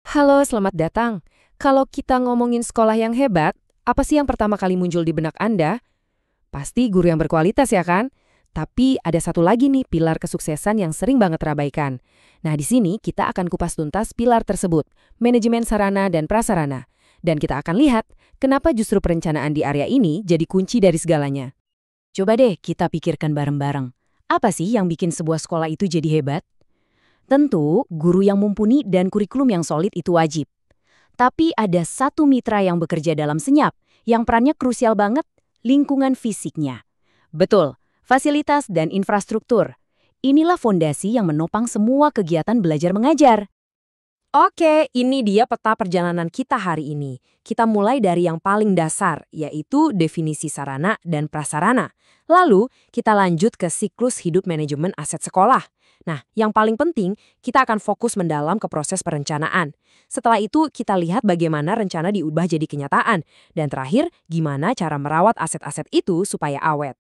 Halo, selamat datang. Kalau kita ngomongin sekolah yang hebat, apa sih yang pertama kali muncul di benak Anda? Pasti guru yang berkualitas ya kan? Tapi ada satu lagi nih pilar kesuksesan yang sering banget terabaikan. Nah, di sini kita akan kupas tuntas pilar tersebut, manajemen sarana dan prasarana. Dan kita akan lihat kenapa justru perencanaan di area ini jadi kunci dari segalanya. Coba deh kita pikirkan bareng-bareng. Apa sih yang bikin sebuah sekolah itu jadi hebat? Tentu, guru yang mumpuni dan kurikulum yang solid itu wajib. Tapi ada satu mitra yang bekerja dalam senyap, yang perannya krusial banget, lingkungan fisiknya. Betul, fasilitas dan infrastruktur. Inilah fondasi yang menopang semua kegiatan belajar mengajar. Oke, ini dia peta perjalanan kita hari ini. Kita mulai dari yang paling dasar, yaitu definisi sarana dan prasarana. Lalu, kita lanjut ke siklus hidup manajemen aset sekolah. Nah, yang paling penting, kita akan fokus mendalam ke proses perencanaan. Setelah itu, kita lihat bagaimana rencana diubah jadi kenyataan. Dan terakhir, gimana cara merawat aset-aset itu supaya awet.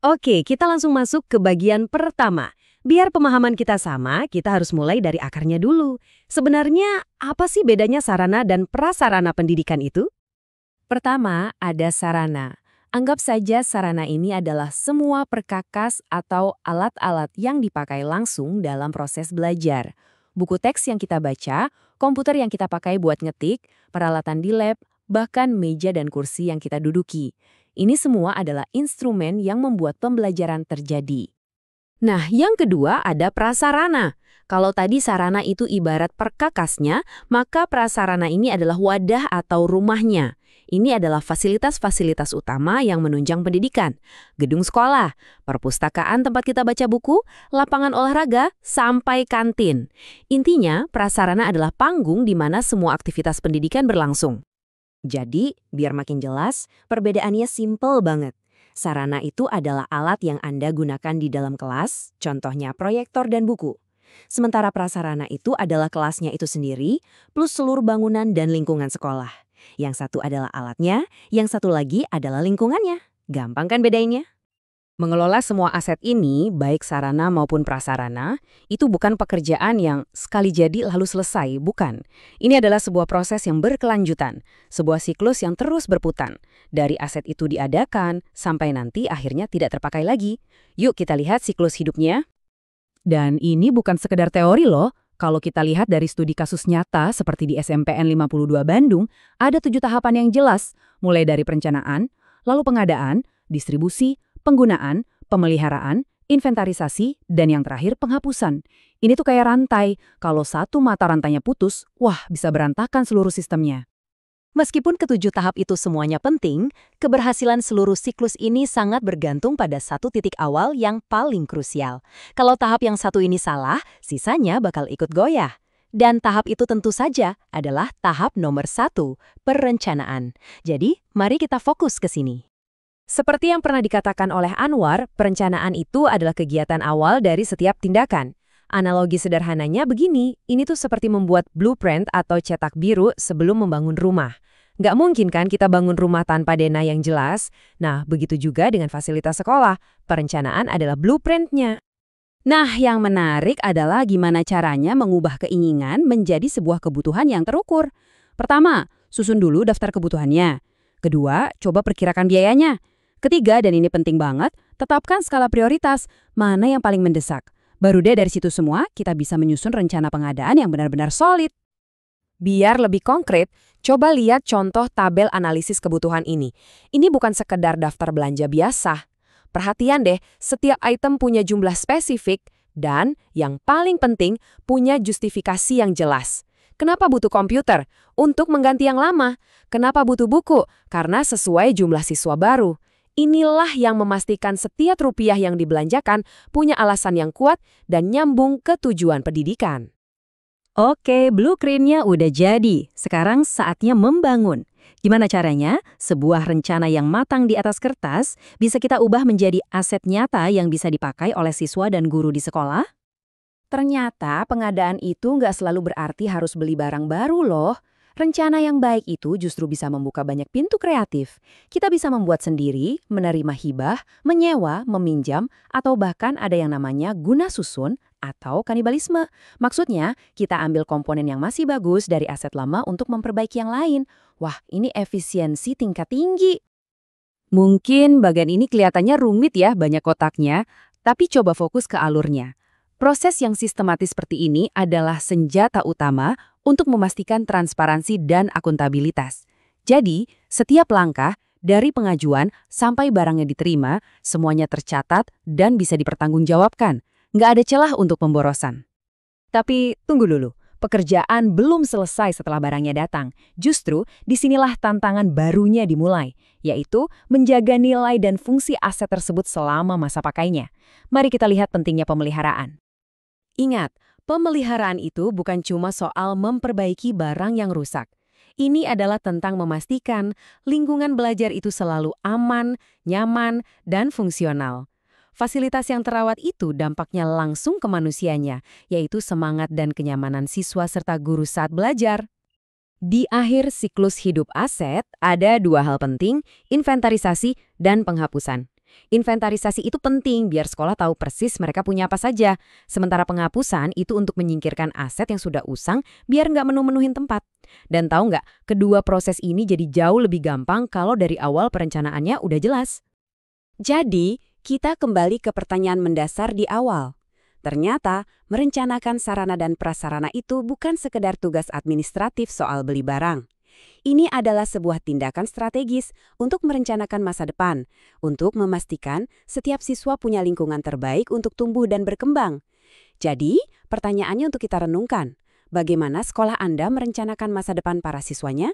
Oke, kita langsung masuk ke bagian pertama. Biar pemahaman kita sama, kita harus mulai dari akarnya dulu. Sebenarnya, apa sih bedanya sarana dan prasarana pendidikan itu? Pertama, ada sarana. Anggap saja sarana ini adalah semua perkakas atau alat-alat yang dipakai langsung dalam proses belajar. Buku teks yang kita baca, komputer yang kita pakai buat ngetik, peralatan di lab, bahkan meja dan kursi yang kita duduki. Ini semua adalah instrumen yang membuat pembelajaran terjadi. Nah, yang kedua ada prasarana. Kalau tadi sarana itu ibarat perkakasnya, maka prasarana ini adalah wadah atau rumahnya. Ini adalah fasilitas-fasilitas utama yang menunjang pendidikan. Gedung sekolah, perpustakaan tempat kita baca buku, lapangan olahraga, sampai kantin. Intinya, prasarana adalah panggung di mana semua aktivitas pendidikan berlangsung. Jadi, biar makin jelas, perbedaannya simple banget. Sarana itu adalah alat yang Anda gunakan di dalam kelas, contohnya proyektor dan buku. Sementara prasarana itu adalah kelasnya itu sendiri, plus seluruh bangunan dan lingkungan sekolah. Yang satu adalah alatnya, yang satu lagi adalah lingkungannya. Gampang kan bedainnya? Mengelola semua aset ini, baik sarana maupun prasarana, itu bukan pekerjaan yang sekali jadi lalu selesai, bukan. Ini adalah sebuah proses yang berkelanjutan, sebuah siklus yang terus berputar. Dari aset itu diadakan, sampai nanti akhirnya tidak terpakai lagi. Yuk kita lihat siklus hidupnya. Dan ini bukan sekedar teori loh. Kalau kita lihat dari studi kasus nyata seperti di SMPN 52 Bandung, ada 7 tahapan yang jelas, mulai dari perencanaan, lalu pengadaan, distribusi, penggunaan, pemeliharaan, inventarisasi, dan yang terakhir penghapusan. Ini tuh kayak rantai. Kalau satu mata rantainya putus, wah bisa berantakan seluruh sistemnya. Meskipun ketujuh tahap itu semuanya penting, keberhasilan seluruh siklus ini sangat bergantung pada satu titik awal yang paling krusial. Kalau tahap yang satu ini salah, sisanya bakal ikut goyah. Dan tahap itu tentu saja adalah tahap nomor 1, perencanaan. Jadi, mari kita fokus ke sini. Seperti yang pernah dikatakan oleh Anwar, perencanaan itu adalah kegiatan awal dari setiap tindakan. Analogi sederhananya begini, ini tuh seperti membuat blueprint atau cetak biru sebelum membangun rumah. Nggak mungkin kan kita bangun rumah tanpa dana yang jelas? Nah, begitu juga dengan fasilitas sekolah. Perencanaan adalah blueprintnya. Nah, yang menarik adalah gimana caranya mengubah keinginan menjadi sebuah kebutuhan yang terukur. Pertama, susun dulu daftar kebutuhannya. Kedua, coba perkirakan biayanya. Ketiga, dan ini penting banget, tetapkan skala prioritas, mana yang paling mendesak. Baru deh dari situ semua, kita bisa menyusun rencana pengadaan yang benar-benar solid. Biar lebih konkret, coba lihat contoh tabel analisis kebutuhan ini. Ini bukan sekedar daftar belanja biasa. Perhatian deh, setiap item punya jumlah spesifik dan, yang paling penting, punya justifikasi yang jelas. Kenapa butuh komputer? Untuk mengganti yang lama. Kenapa butuh buku? Karena sesuai jumlah siswa baru. Inilah yang memastikan setiap rupiah yang dibelanjakan punya alasan yang kuat dan nyambung ke tujuan pendidikan. Oke, blueprint-nya udah jadi. Sekarang saatnya membangun. Gimana caranya? Sebuah rencana yang matang di atas kertas bisa kita ubah menjadi aset nyata yang bisa dipakai oleh siswa dan guru di sekolah? Ternyata pengadaan itu nggak selalu berarti harus beli barang baru loh. Rencana yang baik itu justru bisa membuka banyak pintu kreatif. Kita bisa membuat sendiri, menerima hibah, menyewa, meminjam, atau bahkan ada yang namanya guna susun atau kanibalisme. Maksudnya, kita ambil komponen yang masih bagus dari aset lama untuk memperbaiki yang lain. Wah, ini efisiensi tingkat tinggi. Mungkin bagian ini kelihatannya rumit ya, banyak kotaknya, tapi coba fokus ke alurnya. Proses yang sistematis seperti ini adalah senjata utama untuk memastikan transparansi dan akuntabilitas. Jadi, setiap langkah, dari pengajuan sampai barangnya diterima, semuanya tercatat dan bisa dipertanggungjawabkan. Nggak ada celah untuk pemborosan. Tapi tunggu dulu, pekerjaan belum selesai setelah barangnya datang. Justru disinilah tantangan barunya dimulai, yaitu menjaga nilai dan fungsi aset tersebut selama masa pakainya. Mari kita lihat pentingnya pemeliharaan. Ingat, pemeliharaan itu bukan cuma soal memperbaiki barang yang rusak. Ini adalah tentang memastikan lingkungan belajar itu selalu aman, nyaman, dan fungsional. Fasilitas yang terawat itu dampaknya langsung ke manusianya, yaitu semangat dan kenyamanan siswa serta guru saat belajar. Di akhir siklus hidup aset, ada dua hal penting, inventarisasi dan penghapusan. Inventarisasi itu penting biar sekolah tahu persis mereka punya apa saja. Sementara penghapusan itu untuk menyingkirkan aset yang sudah usang biar nggak menu-menuhin tempat. Dan tahu nggak, kedua proses ini jadi jauh lebih gampang kalau dari awal perencanaannya udah jelas. Jadi, kita kembali ke pertanyaan mendasar di awal. Ternyata, merencanakan sarana dan prasarana itu bukan sekedar tugas administratif soal beli barang. Ini adalah sebuah tindakan strategis untuk merencanakan masa depan, untuk memastikan setiap siswa punya lingkungan terbaik untuk tumbuh dan berkembang. Jadi, pertanyaannya untuk kita renungkan, bagaimana sekolah Anda merencanakan masa depan para siswanya?